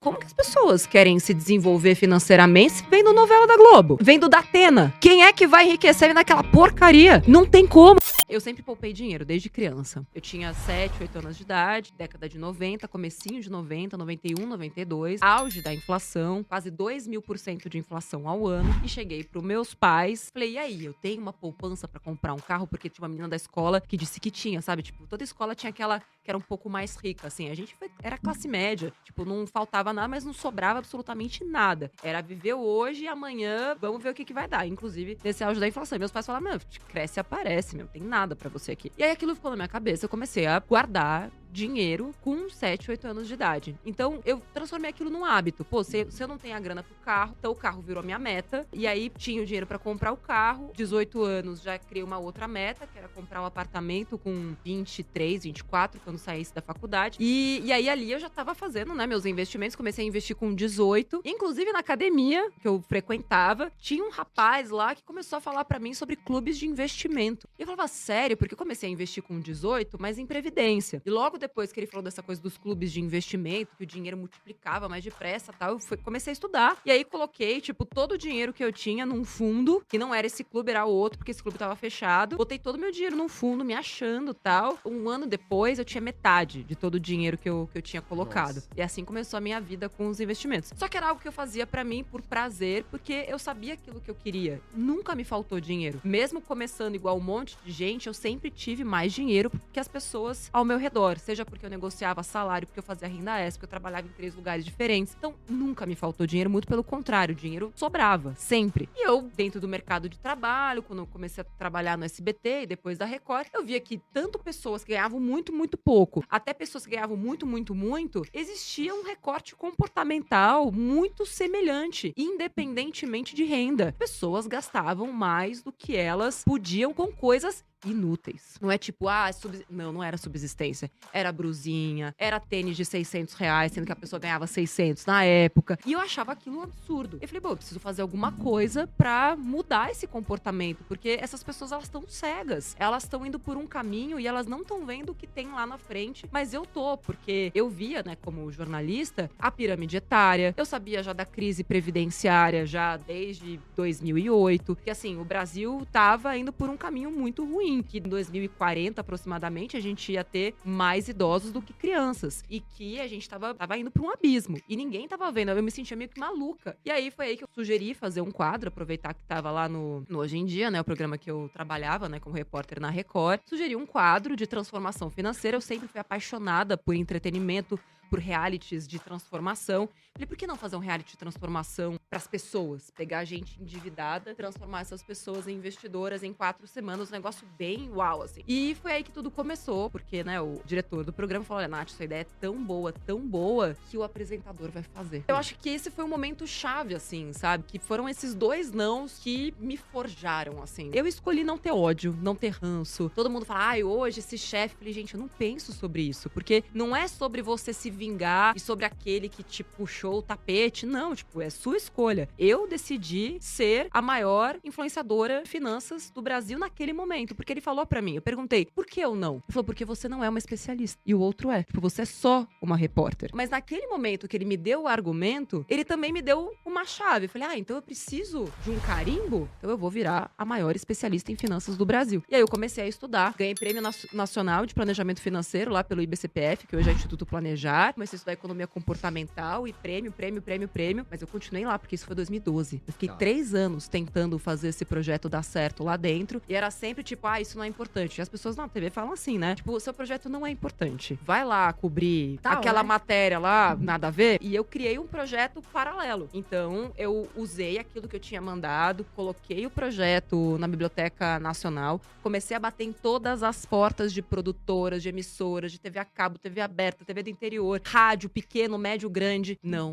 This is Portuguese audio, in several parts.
como que as pessoas querem se desenvolver financeiramente vendo novela da Globo? Vendo da Atena? Quem é que vai enriquecer naquela porcaria? Não tem como. Eu sempre poupei dinheiro, desde criança. Eu tinha 7, 8 anos de idade, década de 90, comecinho de 90, 91, 92, auge da inflação, quase 2.000% de inflação ao ano. E cheguei pros meus pais, falei, e aí, eu tenho uma poupança pra comprar um carro? Porque tinha uma menina da escola que disse que tinha, sabe? Tipo, toda escola tinha aquela que era um pouco mais rica, assim. A gente era classe média. Tipo, não faltava nada, mas não sobrava absolutamente nada. Era viver hoje e amanhã, vamos ver o que vai dar. Inclusive, nesse auge da inflação. E meus pais falaram, meu, cresce e aparece, meu, tem nada pra você aqui. E aí aquilo ficou na minha cabeça, eu comecei a guardar dinheiro com 7, 8 anos de idade. Então, eu transformei aquilo num hábito. Pô, se eu não tenho a grana pro carro, então o carro virou a minha meta. E aí, tinha o dinheiro pra comprar o carro. 18 anos, já criei uma outra meta, que era comprar um apartamento com 23, 24, quando saísse da faculdade. E aí, ali, eu já tava fazendo, né, meus investimentos. Comecei a investir com 18. Inclusive, na academia, que eu frequentava, tinha um rapaz lá que começou a falar pra mim sobre clubes de investimento. E eu falava, sério? Porque eu comecei a investir com 18, mas em previdência. E logo depois que ele falou dessa coisa dos clubes de investimento, que o dinheiro multiplicava mais depressa e tal, eu comecei a estudar. E aí coloquei, tipo, todo o dinheiro que eu tinha num fundo, que não era esse clube, era outro, porque esse clube tava fechado. Botei todo o meu dinheiro num fundo, me achando e tal. Um ano depois, eu tinha metade de todo o dinheiro que eu tinha colocado. Nossa. E assim começou a minha vida com os investimentos. Só que era algo que eu fazia pra mim por prazer, porque eu sabia aquilo que eu queria. Nunca me faltou dinheiro. Mesmo começando igual um monte de gente, eu sempre tive mais dinheiro que as pessoas ao meu redor. Seja porque eu negociava salário, porque eu fazia renda extra, porque eu trabalhava em 3 lugares diferentes. Então, nunca me faltou dinheiro, muito pelo contrário, o dinheiro sobrava, sempre. E eu, dentro do mercado de trabalho, quando eu comecei a trabalhar no SBT e depois da Record, eu via que tanto pessoas que ganhavam muito, muito pouco, até pessoas que ganhavam muito, muito, muito, existia um recorte comportamental muito semelhante, independentemente de renda. Pessoas gastavam mais do que elas podiam com coisas inúteis. Não é tipo, não era subsistência. Era brusinha, era tênis de R$ 600, sendo que a pessoa ganhava 600 na época. E eu achava aquilo um absurdo. Eu falei, eu preciso fazer alguma coisa pra mudar esse comportamento, porque essas pessoas, elas estão cegas. Elas estão indo por um caminho e elas não estão vendo o que tem lá na frente, mas eu tô, porque eu via, né, como jornalista, a pirâmide etária, eu sabia já da crise previdenciária já desde 2008, que assim, o Brasil tava indo por um caminho muito ruim, que em 2040 aproximadamente a gente ia ter mais idosos do que crianças e que a gente tava indo pra um abismo e ninguém tava vendo, eu me sentia meio que maluca. E aí foi aí que eu sugeri fazer um quadro, aproveitar que tava lá no Hoje em Dia, né, o programa que eu trabalhava, né, como repórter na Record, sugeri um quadro de transformação financeira. Eu sempre fui apaixonada por entretenimento, por realities de transformação. Falei, por que não fazer um reality de transformação pras pessoas? Pegar gente endividada, transformar essas pessoas em investidoras em 4 semanas, um negócio bem uau, assim. E foi aí que tudo começou, porque, né, o diretor do programa falou, olha, Nath, sua ideia é tão boa, que o apresentador vai fazer. Eu acho que esse foi um momento chave, assim, sabe? Que foram esses 2 nãos que me forjaram, assim. Eu escolhi não ter ódio, não ter ranço. Todo mundo fala, hoje esse chefe... Falei, gente, eu não penso sobre isso, porque não é sobre você se vingar e sobre aquele que te puxou o tapete. Não, tipo, é sua escolha. Eu decidi ser a maior influenciadora de finanças do Brasil naquele momento, porque ele falou pra mim, eu perguntei, por que eu não? Ele falou, porque você não é uma especialista. E o outro é. Tipo, você é só uma repórter. Mas naquele momento que ele me deu o argumento, ele também me deu uma chave. Eu falei, então eu preciso de um carimbo? Então eu vou virar a maior especialista em finanças do Brasil. E aí eu comecei a estudar, ganhei prêmio nacional de planejamento financeiro lá pelo IBCPF, que hoje é Instituto Planejar. Comecei a estudar economia comportamental e prêmio. Mas eu continuei lá, porque isso foi 2012. Eu fiquei 3 anos tentando fazer esse projeto dar certo lá dentro. E era sempre tipo, isso não é importante. E as pessoas na TV falam assim, né? Tipo, o seu projeto não é importante. Vai lá cobrir aquela matéria lá, nada a ver. E eu criei um projeto paralelo. Então, eu usei aquilo que eu tinha mandado, coloquei o projeto na Biblioteca Nacional, comecei a bater em todas as portas de produtoras, de emissoras, de TV a cabo, TV aberta, TV do interior, rádio, pequeno, médio, grande. Não.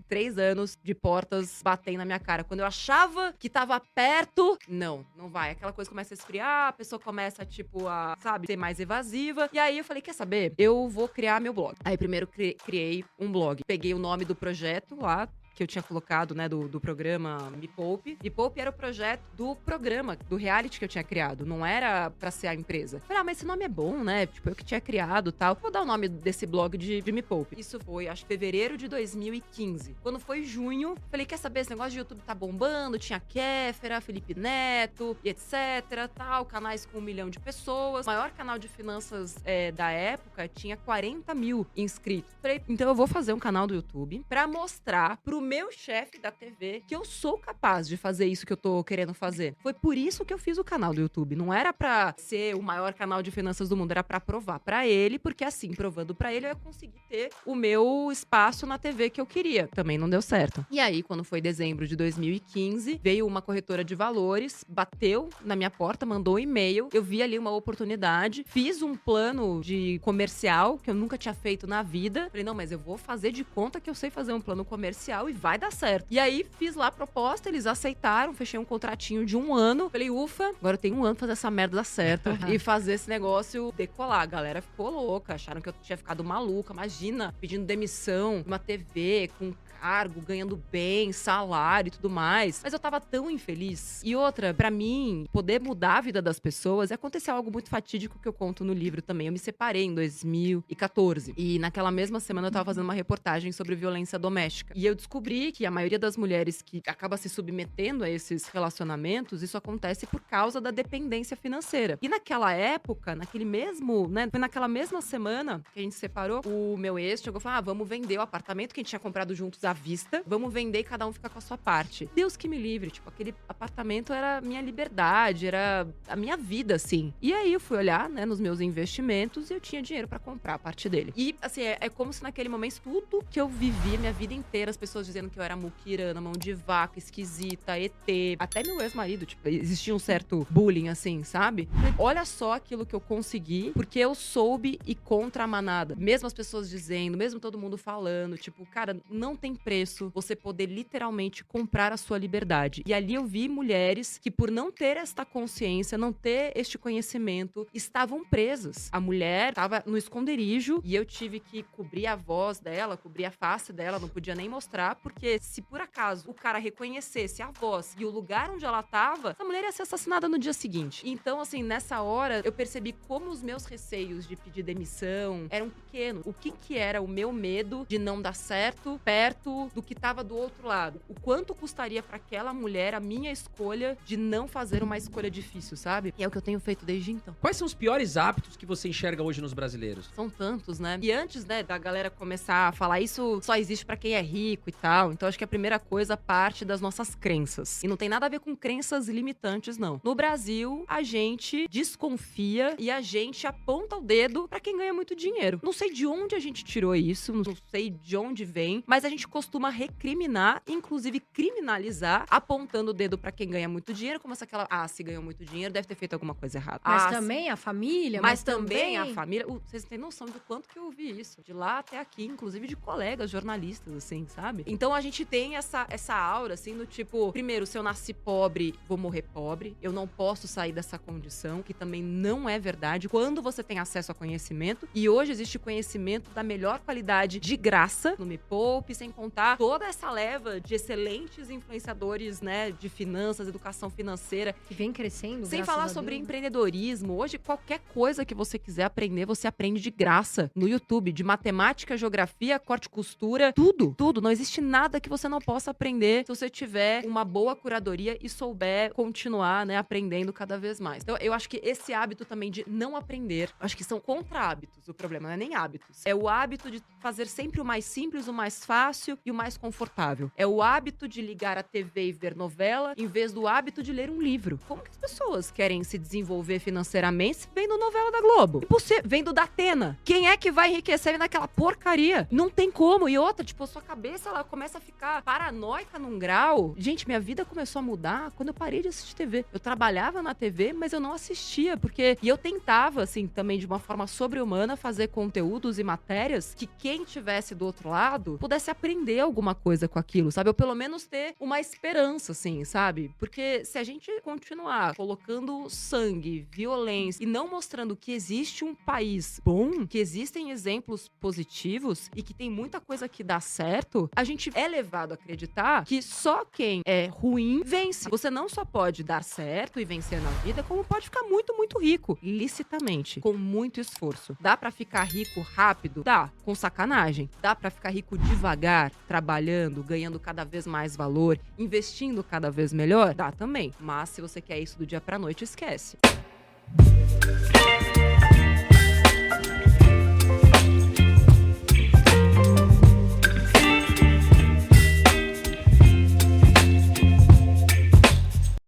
3 anos de portas batendo na minha cara. Quando eu achava que tava perto, não vai. Aquela coisa começa a esfriar, a pessoa começa, tipo, a, sabe, ser mais evasiva. E aí eu falei, quer saber? Eu vou criar meu blog. Aí primeiro criei um blog. Peguei o nome do projeto lá, que eu tinha colocado, né, do programa Me Poupe. Me Poupe era o projeto do programa, do reality que eu tinha criado. Não era pra ser a empresa. Falei, mas esse nome é bom, né? Tipo, eu que tinha criado e tal. Vou dar o nome desse blog de Me Poupe. Isso foi, acho, fevereiro de 2015. Quando foi junho, falei, quer saber, esse negócio de YouTube tá bombando, tinha Kéfera, Felipe Neto, e etc, tal, canais com 1 milhão de pessoas. O maior canal de finanças da época tinha 40 mil inscritos. Falei, então eu vou fazer um canal do YouTube pra mostrar pro meu chefe da TV que eu sou capaz de fazer isso que eu tô querendo fazer. Foi por isso que eu fiz o canal do YouTube. Não era pra ser o maior canal de finanças do mundo, era pra provar pra ele, porque assim, provando pra ele, eu ia conseguir ter o meu espaço na TV que eu queria. Também não deu certo. E aí, quando foi dezembro de 2015, veio uma corretora de valores, bateu na minha porta, mandou um e-mail. Eu vi ali uma oportunidade, fiz um plano de comercial que eu nunca tinha feito na vida. Falei, não, mas eu vou fazer de conta que eu sei fazer um plano comercial e vai dar certo. E aí, fiz lá a proposta, eles aceitaram, fechei um contratinho de 1 ano. Falei, ufa, agora eu tenho 1 ano pra fazer essa merda dar certo e fazer esse negócio decolar. A galera ficou louca, acharam que eu tinha ficado maluca. Imagina, pedindo demissão, uma TV com cargo, ganhando bem, salário e tudo mais. Mas eu tava tão infeliz. E outra, pra mim, poder mudar a vida das pessoas, aconteceu algo muito fatídico que eu conto no livro também. Eu me separei em 2014. E naquela mesma semana eu tava fazendo uma reportagem sobre violência doméstica. E eu descobri que a maioria das mulheres que acaba se submetendo a esses relacionamentos, isso acontece por causa da dependência financeira. E naquela época, naquele mesmo, né, foi naquela mesma semana que a gente se separou, o meu ex chegou e falou, vamos vender o apartamento que a gente tinha comprado juntos à vista, vamos vender e cada um fica com a sua parte. Deus que me livre, tipo, aquele apartamento era a minha liberdade, era a minha vida, assim. E aí eu fui olhar, né, nos meus investimentos e eu tinha dinheiro pra comprar a parte dele. E, assim, é como se naquele momento, tudo que eu vivi, minha vida inteira, as pessoas dizendo que eu era muquirana, mão de vaca, esquisita, ET, até meu ex-marido, tipo, existia um certo bullying, assim, sabe? Olha só aquilo que eu consegui, porque eu soube ir contra a manada. Mesmo as pessoas dizendo, mesmo todo mundo falando, tipo, cara, não tem preço você poder literalmente comprar a sua liberdade. E ali eu vi mulheres que, por não ter esta consciência, não ter este conhecimento, estavam presas. A mulher estava no esconderijo e eu tive que cobrir a voz dela, cobrir a face dela, não podia nem mostrar, porque se por acaso o cara reconhecesse a voz e o lugar onde ela estava, a mulher ia ser assassinada no dia seguinte. Então, assim, nessa hora, eu percebi como os meus receios de pedir demissão eram pequenos. O que era o meu medo de não dar certo perto do que tava do outro lado. O quanto custaria pra aquela mulher a minha escolha de não fazer uma escolha difícil, sabe? E é o que eu tenho feito desde então. Quais são os piores hábitos que você enxerga hoje nos brasileiros? São tantos, né? E antes, né, da galera começar a falar isso só existe pra quem é rico e tal, então acho que a primeira coisa parte das nossas crenças. E não tem nada a ver com crenças limitantes, não. No Brasil, a gente desconfia e a gente aponta o dedo pra quem ganha muito dinheiro. Não sei de onde a gente tirou isso, não sei de onde vem, mas a gente costuma recriminar, inclusive criminalizar, apontando o dedo pra quem ganha muito dinheiro, como se aquela, se ganhou muito dinheiro, deve ter feito alguma coisa errada. Mas também a família, mas também a família. Vocês têm noção do quanto que eu ouvi isso, de lá até aqui, inclusive de colegas jornalistas, assim, sabe? Então a gente tem essa aura, assim, do tipo, primeiro, se eu nasci pobre, vou morrer pobre, eu não posso sair dessa condição, que também não é verdade, quando você tem acesso a conhecimento, e hoje existe conhecimento da melhor qualidade de graça, no Me Poupe, sem contar toda essa leva de excelentes influenciadores, né, de finanças, educação financeira. Que vem crescendo, sem falar sobre empreendedorismo. Hoje, qualquer coisa que você quiser aprender, você aprende de graça no YouTube. De matemática, geografia, corte e costura, tudo, tudo. Não existe nada que você não possa aprender se você tiver uma boa curadoria e souber continuar, né, aprendendo cada vez mais. Então, eu acho que esse hábito também de não aprender, acho que são contra-hábitos. O problema não é nem hábitos. É o hábito de fazer sempre o mais simples, o mais fácil e o mais confortável. É o hábito de ligar a TV e ver novela, em vez do hábito de ler um livro. Como que as pessoas querem se desenvolver financeiramente vendo novela da Globo? E você vendo da Atena? Quem é que vai enriquecer naquela porcaria? Não tem como. E outra, tipo, a sua cabeça, ela começa a ficar paranoica num grau. Gente, minha vida começou a mudar quando eu parei de assistir TV. Eu trabalhava na TV, mas eu não assistia, porque... E eu tentava, assim, também de uma forma sobre-humana, fazer conteúdos e matérias que quem tivesse do outro lado pudesse aprender aprender alguma coisa com aquilo, sabe? Ou pelo menos ter uma esperança, assim, sabe? Porque se a gente continuar colocando sangue, violência e não mostrando que existe um país bom, que existem exemplos positivos e que tem muita coisa que dá certo, a gente é levado a acreditar que só quem é ruim vence. Você não só pode dar certo e vencer na vida, como pode ficar muito, muito rico, licitamente, com muito esforço. Dá pra ficar rico rápido? Dá, com sacanagem. Dá pra ficar rico devagar, trabalhando, ganhando cada vez mais valor, investindo cada vez melhor? Dá também. Mas se você quer isso do dia pra noite, esquece.